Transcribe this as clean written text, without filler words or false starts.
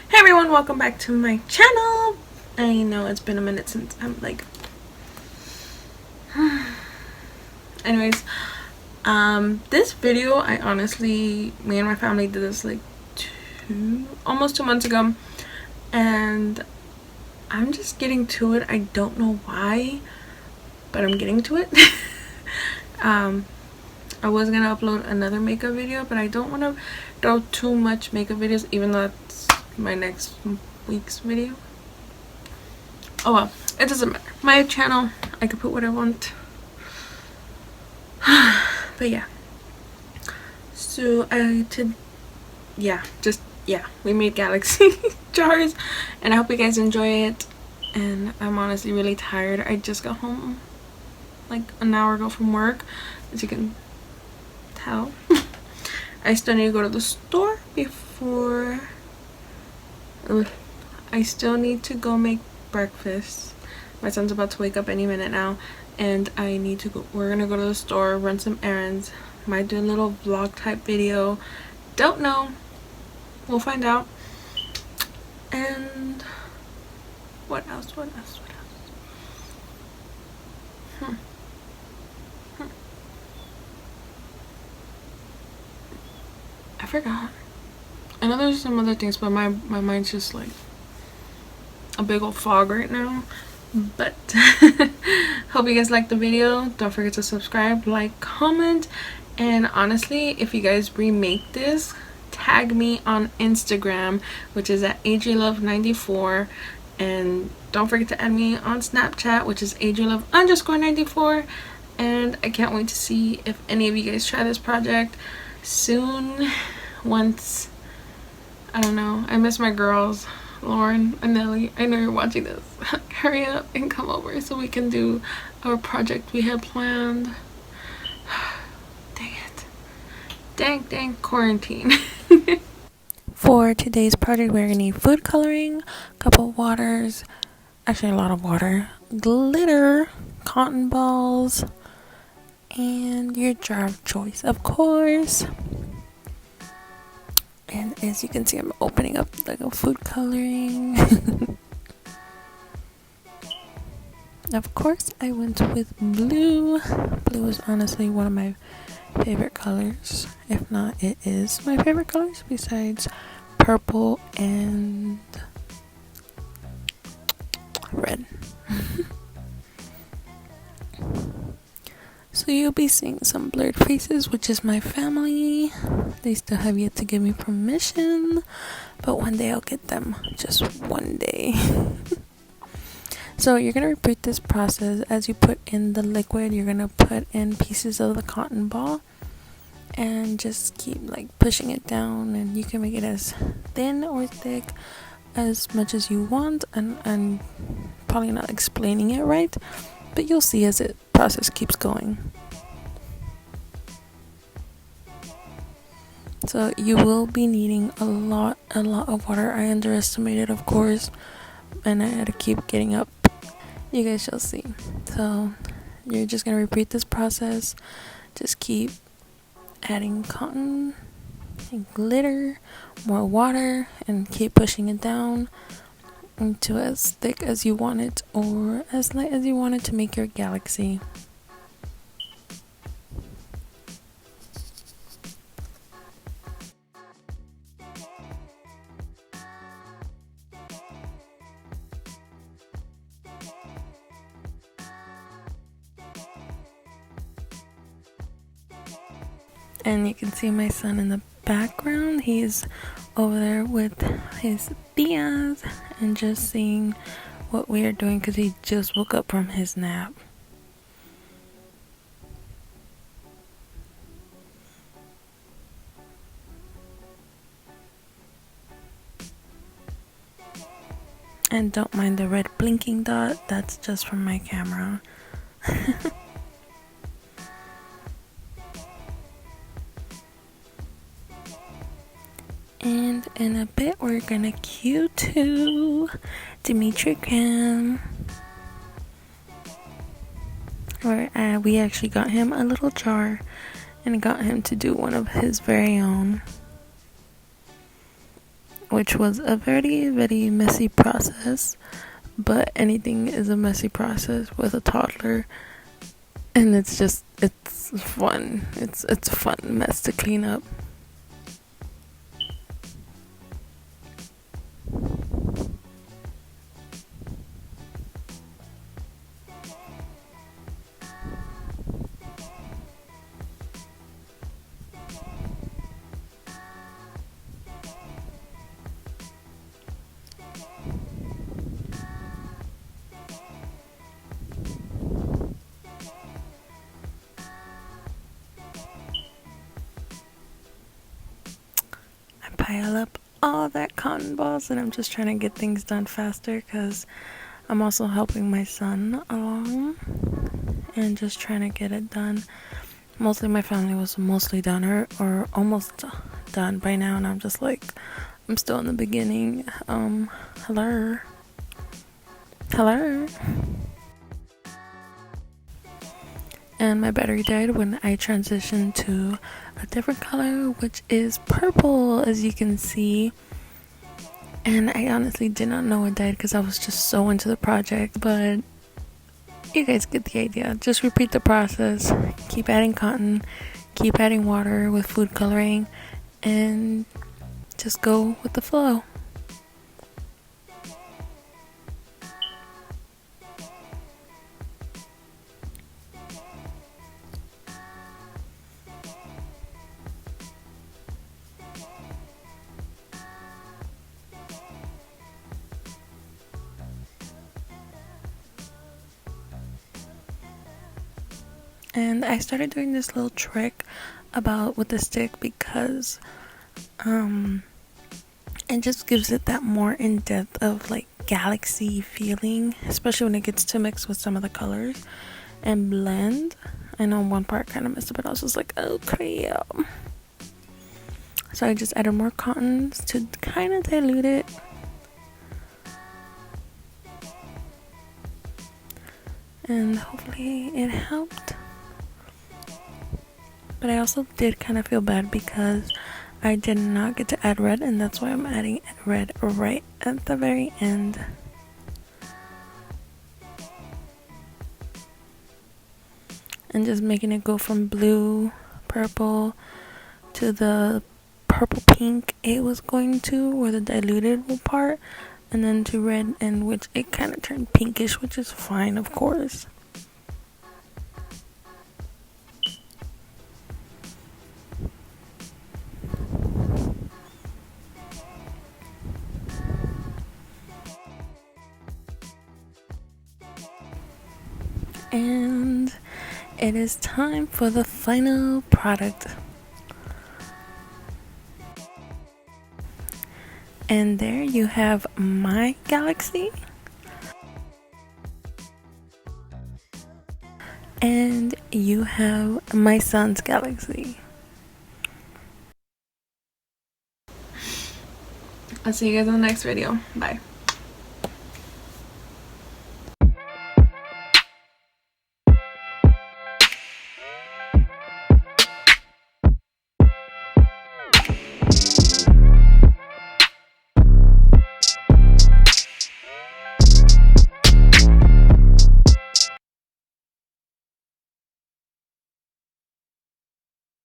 Hey everyone, welcome back to my channel. I know it's been a minute since I'm like anyways, this video, I honestly, me and my family did this like almost 2 months ago, and I'm just getting to it. I don't know why, but I'm getting to it. I was gonna upload another makeup video, but I don't want to throw too much makeup videos, even though that's my next week's video. Oh well, it doesn't matter. My channel, I can put what I want. But yeah, so we made galaxy jars, and I hope you guys enjoy it. And I'm honestly really tired. I just got home like an hour ago from work, as you can tell. I still need to go to the store before I still need to go make breakfast. My son's about to wake up any minute now, and I need to go. We're gonna go to the store, run some errands, might do a little vlog type video, don't know, we'll find out. And what else? I forgot. I know there's some other things, but my mind's just like a big old fog right now. But hope you guys liked the video. Don't forget to subscribe, like, comment, and honestly, if you guys remake this, tag me on Instagram, which is at ajlove94, and don't forget to add me on Snapchat, which is ajlove_94. And I can't wait to see if any of you guys try this project soon. Once, I don't know, I miss my girls, Lauren and Nelly. I know you're watching this. Hurry up and come over so we can do our project we had planned. Dang it. Dang quarantine. For today's project, we're gonna need food coloring, a couple of waters, actually a lot of water, glitter, cotton balls, and your jar of choice, of course. And as you can see, I'm opening up like a food coloring. Of course, I went with blue. Blue is honestly one of my favorite colors. If not, it is my favorite colors besides purple and red. So you'll be seeing some blurred faces, which is my family. They still have yet to give me permission, but one day I'll get them. Just one day. So you're going to repeat this process. As you put in the liquid, you're going to put in pieces of the cotton ball and just keep like pushing it down, and you can make it as thin or thick as much as you want. And I'm probably not explaining it right, but you'll see as the process keeps going. So you will be needing a lot of water. I underestimated, of course, and I had to keep getting up. You guys shall see. So you're just gonna repeat this process. Just keep adding cotton and glitter, more water, and keep pushing it down into as thick as you want it or as light as you want it to make your galaxy. And you can see my son in the background. He's over there with his tias and just seeing what we are doing because he just woke up from his nap. And don't mind the red blinking dot, that's just from my camera. And in a bit, we're gonna Q2 Dimitri Cam. Where we actually got him a little jar and got him to do one of his very own. which was a very, very messy process. But anything is a messy process with a toddler, and it's fun. It's a fun mess to clean up. Pile up all that cotton balls, and I'm just trying to get things done faster because I'm also helping my son along and just trying to get it done. Mostly my family was mostly done or almost done by now, and I'm just like, I'm still in the beginning. Hello. And my battery died when I transitioned to a different color, which is purple, as you can see. And I honestly did not know it died because I was just so into the project, but you guys get the idea. Just repeat the process, keep adding cotton, keep adding water with food coloring, and just go with the flow. And I started doing this little trick with the stick because it just gives it that more in-depth of like galaxy feeling, especially when it gets to mix with some of the colors and blend. I know one part kind of messed up, but I was just like, oh crap. So I just added more cottons to kind of dilute it. And hopefully it helped. But I also did kind of feel bad because I did not get to add red, and that's why I'm adding red right at the very end. And just making it go from blue, purple to the purple pink it was going to, or the diluted part, and then to red, and which it kind of turned pinkish, which is fine, of course. And it is time for the final product. And there you have my galaxy. And you have my son's galaxy. I'll see you guys in the next video. Bye.